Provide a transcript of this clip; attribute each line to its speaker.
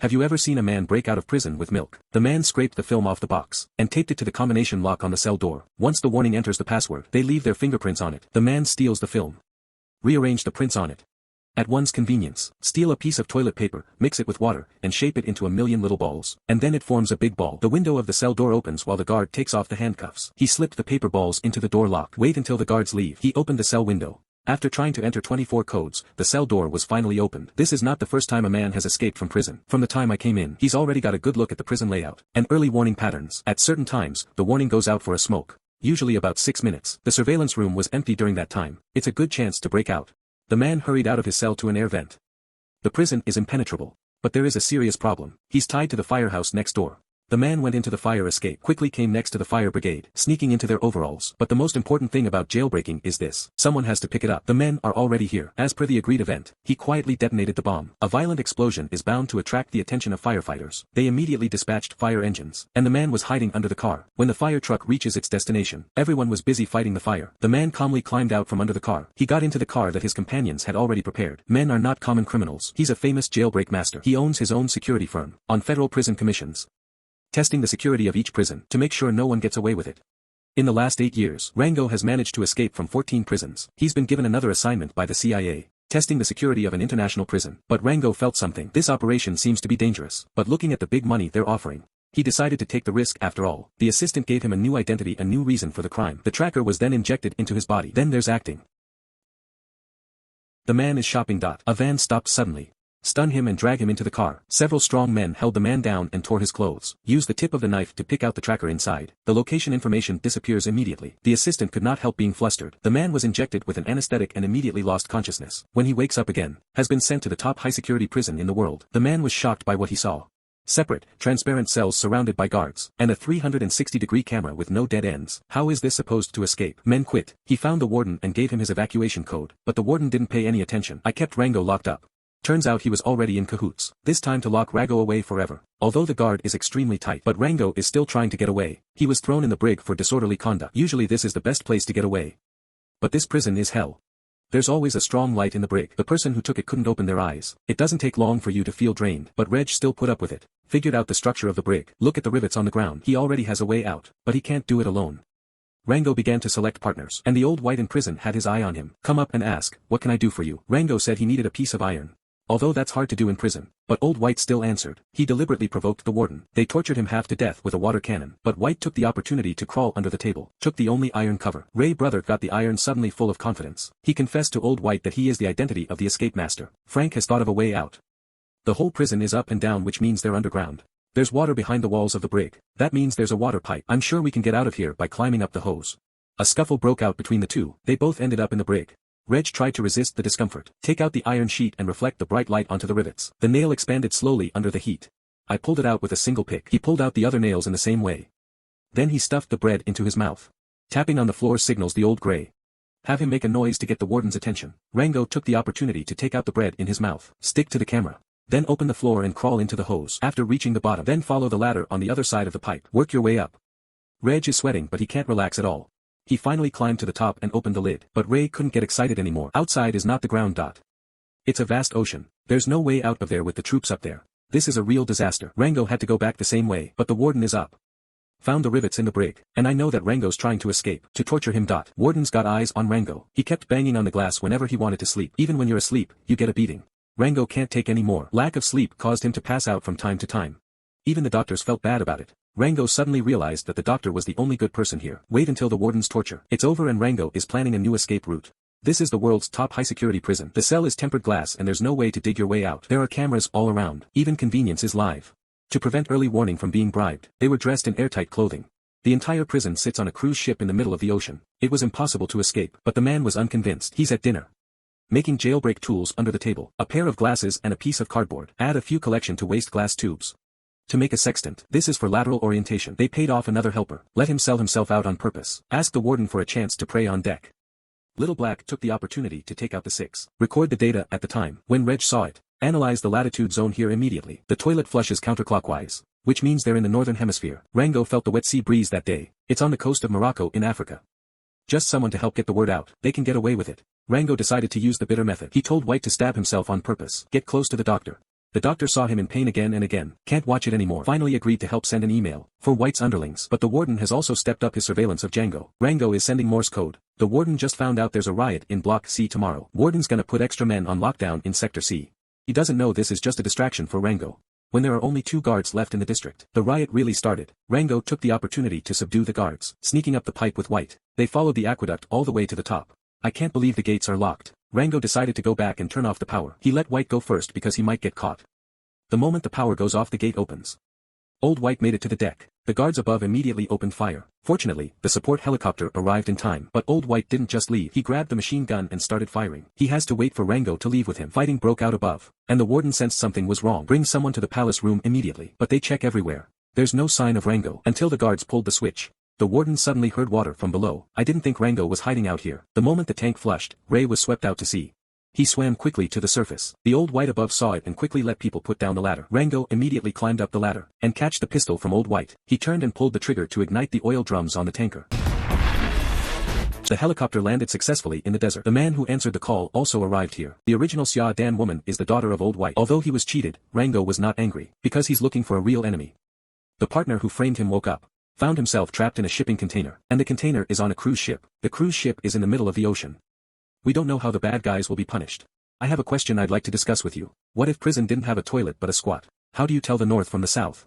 Speaker 1: Have you ever seen a man break out of prison with milk? The man scraped the film off the box, and taped it to the combination lock on the cell door. Once the warning enters the password, they leave their fingerprints on it. The man steals the film. Rearrange the prints on it. At one's convenience, steal a piece of toilet paper, mix it with water, and shape it into a million little balls. And then it forms a big ball. The window of the cell door opens while the guard takes off the handcuffs. He slipped the paper balls into the door lock. Wait until the guards leave. He opened the cell window. After trying to enter 24 codes, the cell door was finally opened. This is not the first time a man has escaped from prison. From the time I came in, he's already got a good look at the prison layout and early warning patterns. At certain times, the warning goes out for a smoke. Usually about 6 minutes. The surveillance room was empty during that time. It's a good chance to break out. The man hurried out of his cell to an air vent. The prison is impenetrable. But there is a serious problem. He's tied to the firehouse next door. The man went into the fire escape, quickly came next to the fire brigade, sneaking into their overalls. But the most important thing about jailbreaking is this. Someone has to pick it up. The men are already here. As per the agreed event, he quietly detonated the bomb. A violent explosion is bound to attract the attention of firefighters. They immediately dispatched fire engines, and the man was hiding under the car. When the fire truck reaches its destination, everyone was busy fighting the fire. The man calmly climbed out from under the car. He got into the car that his companions had already prepared. Men are not common criminals. He's a famous jailbreak master. He owns his own security firm, on federal prison commissions, testing the security of each prison to make sure no one gets away with it. In the last 8 years, Rango has managed to escape from 14 prisons. He's been given another assignment by the CIA, testing the security of an international prison. But Rango felt something. This operation seems to be dangerous. But looking at the big money they're offering, he decided to take the risk after all. The assistant gave him a new identity, a new reason for the crime. The tracker was then injected into his body. Then there's acting. The man is shopping. A van stopped suddenly, stun him and drag him into the car. Several strong men held the man down and tore his clothes. Use the tip of the knife to pick out the tracker inside. The location information disappears immediately. The assistant could not help being flustered. The man was injected with an anesthetic and immediately lost consciousness. When he wakes up again, has been sent to the top high-security prison in the world. The man was shocked by what he saw. Separate, transparent cells surrounded by guards, and a 360-degree camera with no dead ends. How is this supposed to escape? Men quit. He found the warden and gave him his evacuation code, but the warden didn't pay any attention. I kept Rango locked up. Turns out he was already in cahoots. This time to lock Rango away forever. Although the guard is extremely tight, but Rango is still trying to get away. He was thrown in the brig for disorderly conduct. Usually this is the best place to get away. But this prison is hell. There's always a strong light in the brig. The person who took it couldn't open their eyes. It doesn't take long for you to feel drained. But Reg still put up with it. Figured out the structure of the brig. Look at the rivets on the ground. He already has a way out. But he can't do it alone. Rango began to select partners. And the old white in prison had his eye on him. Come up and ask, what can I do for you? Rango said he needed a piece of iron. Although that's hard to do in prison. But old White still answered. He deliberately provoked the warden. They tortured him half to death with a water cannon. But White took the opportunity to crawl under the table. Took the only iron cover. Ray brother got the iron suddenly full of confidence. He confessed to old White that he is the identity of the escape master. Frank has thought of a way out. The whole prison is up and down, which means they're underground. There's water behind the walls of the brig. That means there's a water pipe. I'm sure we can get out of here by climbing up the hose. A scuffle broke out between the two. They both ended up in the brig. Reg tried to resist the discomfort. Take out the iron sheet and reflect the bright light onto the rivets. The nail expanded slowly under the heat. I pulled it out with a single pick. He pulled out the other nails in the same way. Then he stuffed the bread into his mouth. Tapping on the floor signals the old gray. Have him make a noise to get the warden's attention. Rango took the opportunity to take out the bread in his mouth. Stick to the camera. Then open the floor and crawl into the hose. After reaching the bottom, then follow the ladder on the other side of the pipe. Work your way up. Reg is sweating, but he can't relax at all. He finally climbed to the top and opened the lid. But Ray couldn't get excited anymore. Outside is not the ground. It's a vast ocean. There's no way out of there with the troops up there. This is a real disaster. Rango had to go back the same way. But the warden is up. Found the rivets in the brig. And I know that Rango's trying to escape. To torture him. Warden's got eyes on Rango. He kept banging on the glass whenever he wanted to sleep. Even when you're asleep, you get a beating. Rango can't take any more. Lack of sleep caused him to pass out from time to time. Even the doctors felt bad about it. Rango suddenly realized that the doctor was the only good person here. Wait until the warden's torture. It's over and Rango is planning a new escape route. This is the world's top high-security prison. The cell is tempered glass and there's no way to dig your way out. There are cameras all around. Even convenience is live. To prevent early warning from being bribed, they were dressed in airtight clothing. The entire prison sits on a cruise ship in the middle of the ocean. It was impossible to escape, but the man was unconvinced. He's at dinner, making jailbreak tools under the table. A pair of glasses and a piece of cardboard. Add a few collection to waste glass tubes. To make a sextant. This is for lateral orientation. They paid off another helper. Let him sell himself out on purpose. Ask the warden for a chance to prey on deck. Little Black took the opportunity to take out the 6. Record the data at the time. When Reg saw it. Analyze the latitude zone here immediately. The toilet flushes counterclockwise, which means they're in the northern hemisphere. Rango felt the wet sea breeze that day. It's on the coast of Morocco in Africa. Just someone to help get the word out. They can get away with it. Rango decided to use the bitter method. He told White to stab himself on purpose. Get close to the doctor. The doctor saw him in pain again and again. Can't watch it anymore. Finally agreed to help send an email for White's underlings. But the warden has also stepped up his surveillance of Django. Rango is sending Morse code. The warden just found out there's a riot in Block C tomorrow. Warden's gonna put extra men on lockdown in Sector C. He doesn't know this is just a distraction for Rango. When there are only 2 guards left in the district, the riot really started. Rango took the opportunity to subdue the guards, sneaking up the pipe with White. They followed the aqueduct all the way to the top. I can't believe the gates are locked. Rango decided to go back and turn off the power. He let White go first because he might get caught. The moment the power goes off, the gate opens. Old White made it to the deck. The guards above immediately opened fire. Fortunately, the support helicopter arrived in time. But Old White didn't just leave. He grabbed the machine gun and started firing. He has to wait for Rango to leave with him. Fighting broke out above, and the warden sensed something was wrong. Bring someone to the palace room immediately. But they check everywhere. There's no sign of Rango until the guards pulled the switch. The warden suddenly heard water from below. I didn't think Rango was hiding out here. The moment the tank flushed, Ray was swept out to sea. He swam quickly to the surface. The Old White above saw it and quickly let people put down the ladder. Rango immediately climbed up the ladder and catched the pistol from Old White. He turned and pulled the trigger to ignite the oil drums on the tanker. The helicopter landed successfully in the desert. The man who answered the call also arrived here. The original Xia Dan woman is the daughter of Old White. Although he was cheated, Rango was not angry, because he's looking for a real enemy. The partner who framed him woke up, found himself trapped in a shipping container, and the container is on a cruise ship. The cruise ship is in the middle of the ocean. We don't know how the bad guys will be punished. I have a question I'd like to discuss with you. What if prison didn't have a toilet but a squat? How do you tell the north from the south?